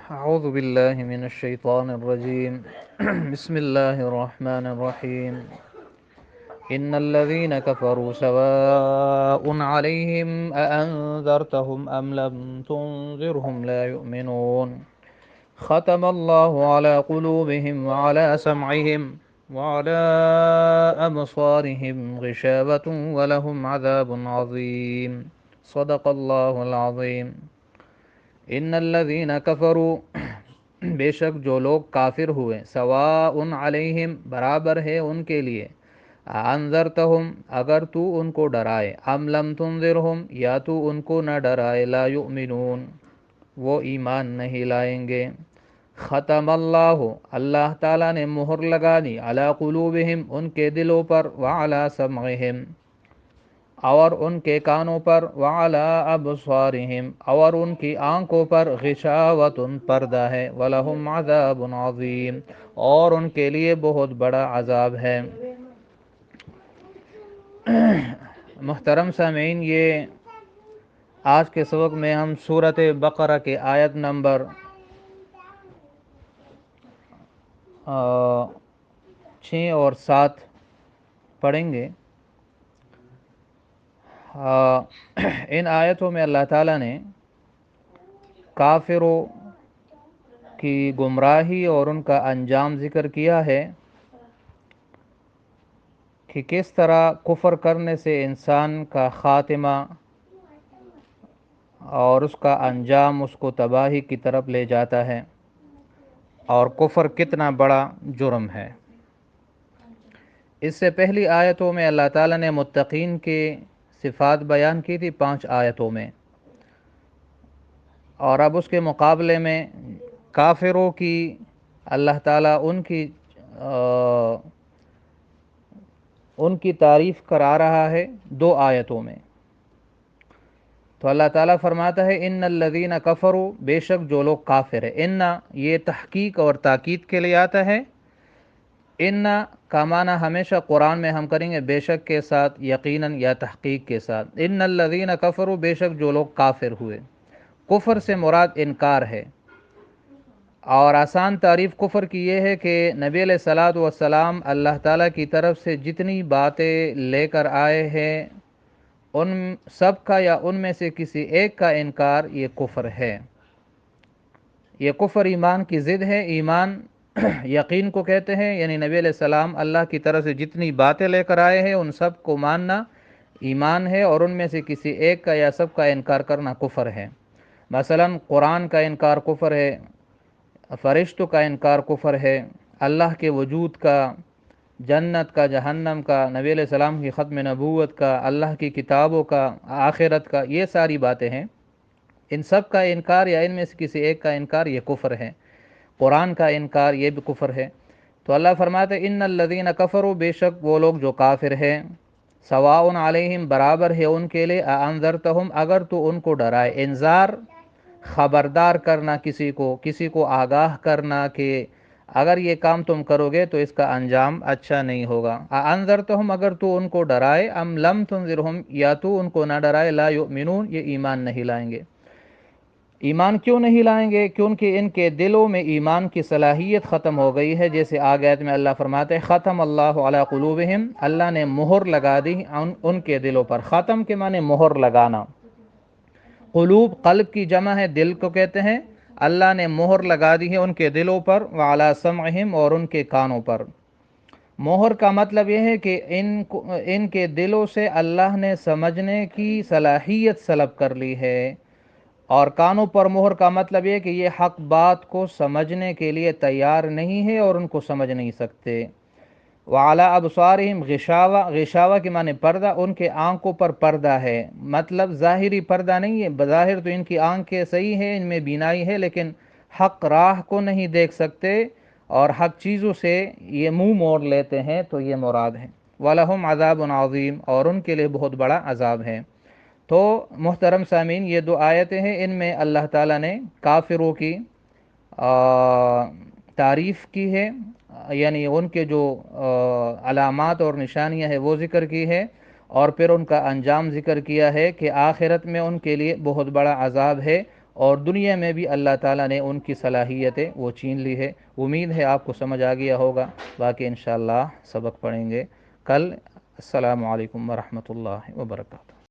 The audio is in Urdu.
أعوذ بالله من الشيطان الرجيم بسم الله الرحمن الرحيم إن الذين كفروا سواء عليهم أأنذرتهم أم لم تنذرهم لا يؤمنون ختم الله على قلوبهم وعلى سمعهم وعلى أبصارهم غشاوة ولهم عذاب عظيم صدق الله العظيم ان الذین کفروا بے شک جو لوگ کافر ہوئے، سواء علیہم برابر ہے ان کے لیے، انذرتہم اگر تو ان کو ڈرائے، ام لم تنذرہم یا تو ان کو نہ ڈرائے، لا یؤمنون وہ ایمان نہیں لائیں گے۔ ختم اللہ اللہ تعالیٰ نے مہر لگا دی، علی قلوبہم ان کے دلوں پر، وعلی سمعہم اور ان کے کانوں پر، وعلی ابصارہم اور ان کی آنکھوں پر، غشاوۃ پردہ ہے، ولہم عذاب عظیم اور ان کے لیے بہت بڑا عذاب ہے۔ محترم سامعین، یہ آج کے سبق میں ہم سورۃ بقرہ کے آیت نمبر 6 اور 7 پڑھیں گے۔ ان آیتوں میں اللہ تعالیٰ نے کافروں کی گمراہی اور ان کا انجام ذکر کیا ہے کہ کس طرح کفر کرنے سے انسان کا خاتمہ اور اس کا انجام اس کو تباہی کی طرف لے جاتا ہے، اور کفر کتنا بڑا جرم ہے۔ اس سے پہلی آیتوں میں اللہ تعالیٰ نے متقین کی صفات بیان کی تھی 5 آیتوں میں، اور اب اس کے مقابلے میں کافروں کی اللہ تعالیٰ ان کی تعریف کرا رہا ہے 2 آیتوں میں۔ تو اللہ تعالیٰ فرماتا ہے ان الذین کفروا بے شک جو لوگ کافر ہے۔ ان یہ تحقیق اور تاکید کے لیے آتا ہے۔ ان کا معنی ہمیشہ قرآن میں ہم کریں گے بے شک کے ساتھ، یقیناً یا تحقیق کے ساتھ۔ ان الذین کفروا بے شک جو لوگ کافر ہوئے۔ کفر سے مراد انکار ہے، اور آسان تعریف کفر کی یہ ہے کہ نبی علیہ الصلاۃ والسلام اللہ تعالیٰ کی طرف سے جتنی باتیں لے کر آئے ہیں ان سب کا یا ان میں سے کسی ایک کا انکار، یہ کفر ہے۔ یہ کفر ایمان کی ضد ہے۔ ایمان یقین کو کہتے ہیں، یعنی نبی علیہ السلام اللہ کی طرف سے جتنی باتیں لے کر آئے ہیں ان سب کو ماننا ایمان ہے، اور ان میں سے کسی ایک کا یا سب کا انکار کرنا کفر ہے۔ مثلا قرآن کا انکار کفر ہے، فرشتوں کا انکار کفر ہے، اللہ کے وجود کا، جنت کا، جہنم کا، نبی علیہ السلام کی ختم نبوت کا، اللہ کی کتابوں کا، آخرت کا، یہ ساری باتیں ہیں۔ ان سب کا انکار یا ان میں سے کسی ایک کا انکار یہ کفر ہے۔ قرآن کا انکار یہ بھی کفر ہے۔ تو اللہ فرماتے ہیں ان الذین کفروا بے شک وہ لوگ جو کافر ہیں، سواء علیہم برابر ہے ان کے لیے، انذرتہم اگر تو ان کو ڈرائے۔ انذار خبردار کرنا، کسی کو آگاہ کرنا کہ اگر یہ کام تم کرو گے تو اس کا انجام اچھا نہیں ہوگا۔ انذرتہم اگر تو ان کو ڈرائے، ام لم تنذرہم یا تو ان کو نہ ڈرائے، لا یؤمنون یہ ایمان نہیں لائیں گے۔ ایمان کیوں نہیں لائیں گے؟ کیونکہ ان کے دلوں میں ایمان کی صلاحیت ختم ہو گئی ہے، جیسے آگے آیت میں اللہ فرماتے ہیں ختم اللہ علی قلوبہم اللہ نے مہر لگا دی ان کے دلوں پر۔ ختم کے معنی مہر لگانا۔ قلوب قلب کی جمع ہے، دل کو کہتے ہیں۔ اللہ نے مہر لگا دی ہے ان کے دلوں پر، وعلی سمعہم اور ان کے کانوں پر۔ مہر کا مطلب یہ ہے کہ ان کے دلوں سے اللہ نے سمجھنے کی صلاحیت سلب کر لی ہے، اور کانوں پر مہر کا مطلب یہ کہ یہ حق بات کو سمجھنے کے لیے تیار نہیں ہے اور ان کو سمجھ نہیں سکتے۔ وعلی ابصارہم غشاوہ، غشاوہ کے معنی پردہ، ان کے آنکھوں پر پردہ ہے، مطلب ظاہری پردہ نہیں ہے، بظاہر تو ان کی آنکھیں صحیح ہیں، ان میں بینائی ہے، لیکن حق راہ کو نہیں دیکھ سکتے اور حق چیزوں سے یہ منہ موڑ لیتے ہیں، تو یہ مراد ہے۔ وَلَهُمْ عَذَابٌ عَظِيمٌ اور ان کے لیے بہت بڑا عذاب ہے۔ تو محترم سامعین، یہ 2 آیتیں ہیں، ان میں اللہ تعالیٰ نے کافروں کی تعریف کی ہے، یعنی ان کے جو علامات اور نشانیاں ہیں وہ ذکر کی ہے، اور پھر ان کا انجام ذکر کیا ہے کہ آخرت میں ان کے لیے بہت بڑا عذاب ہے، اور دنیا میں بھی اللہ تعالیٰ نے ان کی صلاحیتیں وہ چھین لی ہے۔ امید ہے آپ کو سمجھ آ گیا ہوگا، باقی انشاءاللہ سبق پڑھیں گے کل۔ السلام علیکم ورحمۃ اللہ وبرکاتہ۔